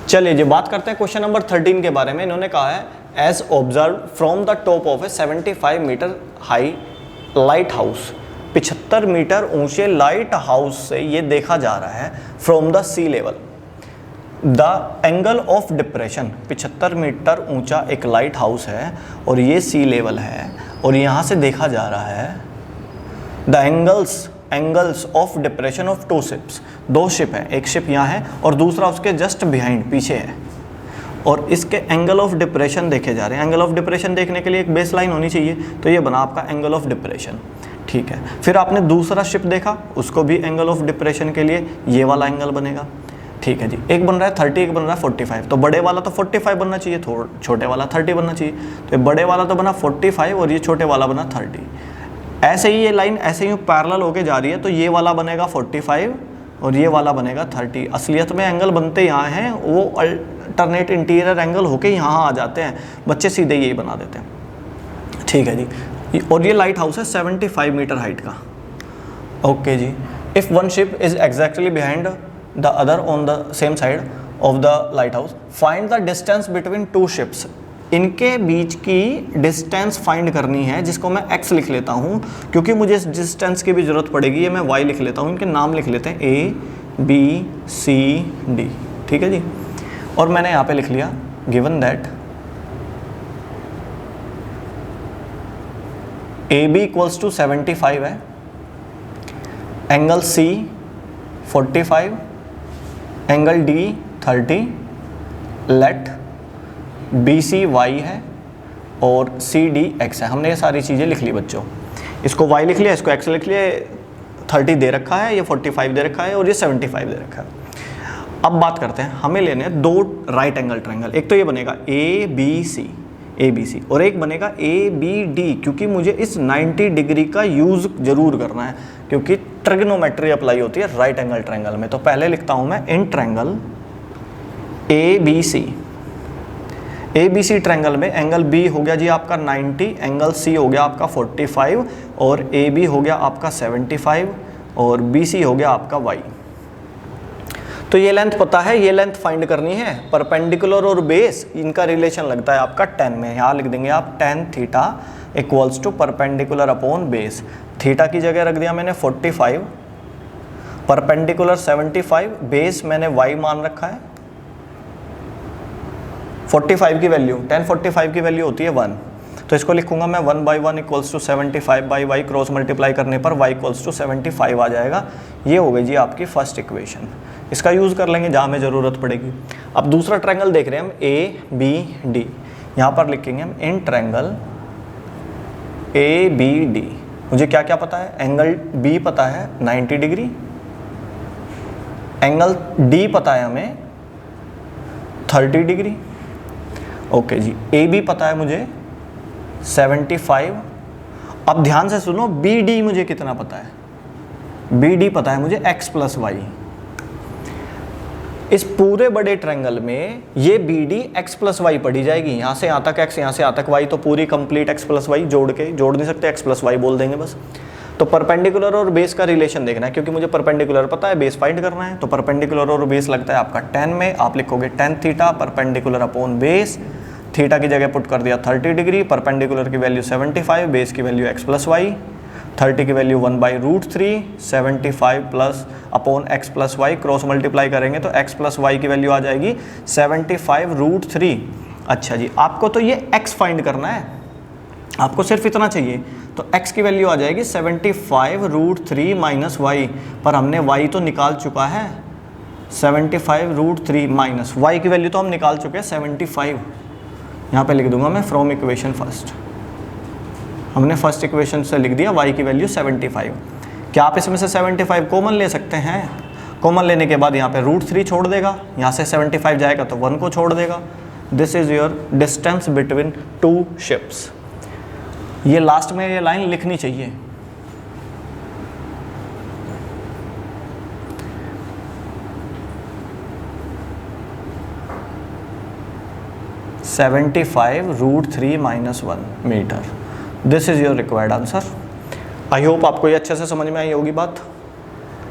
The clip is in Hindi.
चलिए जी बात करते हैं क्वेश्चन नंबर 13 के बारे में। इन्होंने कहा है as observe from the top of a 75 metre high lighthouse, 75 metre ऊंचे लाइट हाउस से ये देखा जा रहा है from the sea level the angle of depression. 75 metre ऊंचा एक लाइट हाउस है और ये सी लेवल है और यहाँ से देखा जा रहा है the angles of depression of two ships. दो शिप है, एक शिप यहाँ है और दूसरा उसके जस्ट बिहाइंड पीछे है और इसके एंगल ऑफ डिप्रेशन देखे जा रहे हैं। एंगल ऑफ डिप्रेशन देखने के लिए एक बेस लाइन होनी चाहिए, तो ये बना आपका एंगल ऑफ डिप्रेशन। ठीक है, फिर आपने दूसरा शिप देखा, उसको भी एंगल ऑफ डिप्रेशन के लिए ये वाला एंगल बनेगा। ठीक है जी, एक बन रहा है 30, एक बन रहा है 45। तो बड़े वाला तो 45 बनना चाहिए, छोटे वाला 30 बनना चाहिए। तो ये बड़े वाला तो बना 45 और ये छोटे वाला बना 30। ऐसे ही ये लाइन ऐसे ही पैरेलल होके जा रही है, तो ये वाला बनेगा 45 और ये वाला बनेगा 30। असलियत में एंगल बनते यहाँ हैं, वो अल्टरनेट इंटीरियर एंगल होके यहाँ आ जाते हैं, बच्चे सीधे यही बना देते हैं। ठीक है जी, और ये लाइट हाउस है 75 मीटर हाइट का। ओके जी, if one ship is exactly behind the other on the same side of the lighthouse, find the distance between two ships. इनके बीच की डिस्टेंस फाइंड करनी है, जिसको मैं x लिख लेता हूँ क्योंकि मुझे इस डिस्टेंस की भी ज़रूरत पड़ेगी। ये मैं y लिख लेता हूँ, इनके नाम लिख लेते हैं A B C D। ठीक है जी, और मैंने यहाँ पे लिख लिया given that AB equals to 75 है, angle C 45, angle D 30, let BC Y है और CD X है। हमने ये सारी चीज़ें लिख ली बच्चों, इसको Y लिख लिया, इसको X लिख लिया। 30 दे रखा है, ये 45 दे रखा है और ये 75 दे रखा है। अब बात करते हैं, हमें लेने हैं दो राइट एंगल ट्रायंगल। एक तो ये बनेगा ABC और एक बनेगा ABD, क्योंकि मुझे इस 90 डिग्री का यूज़ जरूर करना है क्योंकि ट्रिग्नोमेट्री अप्लाई होती है राइट एंगल ट्रायंगल में। तो पहले लिखता हूँ मैं इन ट्रायंगल ABC ट्रायंगल में एंगल B हो गया जी आपका 90, एंगल C हो गया आपका 45 और AB हो गया आपका 75 और BC हो गया आपका Y। तो ये लेंथ पता है, ये लेंथ फाइंड करनी है। परपेंडिकुलर और बेस इनका रिलेशन लगता है आपका 10 में। यहाँ लिख देंगे आप tan theta equals to perpendicular upon base. Theta की जगह रख दिया मैंने 45, परपेंडिकुलर 75, बेस मैंने Y मान रखा है। 45 की वैल्यू, tan 45 की वैल्यू होती है 1, तो इसको लिखूंगा मैं 1/1 equals to 75/y, cross multiply करने पर y इक्वल्स टू 75 आ जाएगा। ये हो गई जी आपकी फर्स्ट इक्वेशन। इसका यूज़ कर लेंगे जहाँ में ज़रूरत पड़ेगी। अब दूसरा ट्रायंगल देख रहे हैं हम ABD, यहाँ पर लिखेंगे हम इन ट्रायंगल ABD। मुझे क्या क्या पता है, एंगल B पता है 90 डिग्री, एंगल D पता है हमें 30 डिग्री। ओके जी, AB पता है मुझे 75। अब ध्यान से सुनो, BD मुझे कितना पता है, BD पता है मुझे x प्लस वाई। इस पूरे बड़े ट्रायंगल में ये BD x प्लस वाई पढ़ी जाएगी, यहाँ से यहाँ तक x, यहाँ से यहाँ तक y, तो पूरी कंप्लीट x प्लस वाई जोड़ नहीं सकते, x प्लस वाई बोल देंगे बस। तो परपेंडिकुलर और बेस का रिलेशन देखना है, क्योंकि मुझे परपेंडिकुलर पता है, बेस फाइंड करना है। तो परपेंडिकुलर और बेस लगता है आपका 10 में, आप लिखोगे tan theta perpendicular upon base. Theta की जगह पुट कर दिया 30 डिग्री, परपेंडिकुलर की वैल्यू 75, बेस की वैल्यू x प्लस वाई, 30 की value 1/√3, 75 plus upon x plus y, cross multiply करेंगे तो x प्लस वाई की वैल्यू आ जाएगी 75√3। अच्छा जी, आपको तो ये x फाइंड करना है, आपको सिर्फ इतना चाहिए, तो x की वैल्यू आ जाएगी 75√3 माइनस y, पर हमने y तो निकाल चुका है 75√3 माइनस y की वैल्यू तो हम निकाल चुके हैं 75। यहाँ पे लिख दूंगा मैं फ्रॉम इक्वेशन फर्स्ट, हमने फर्स्ट इक्वेशन से लिख दिया y की वैल्यू 75। क्या आप इसमें से 75 कॉमन ले सकते हैं? कॉमन लेने के बाद यहाँ पे √3 छोड़ देगा, यहाँ से 75 जाएगा तो 1 को छोड़ देगा। This is your distance between two ships. ये लास्ट में ये लाइन लिखनी चाहिए। (75√3 - 1 metre. This is your required answer. I hope आपको ये अच्छे से समझ में आई होगी बात।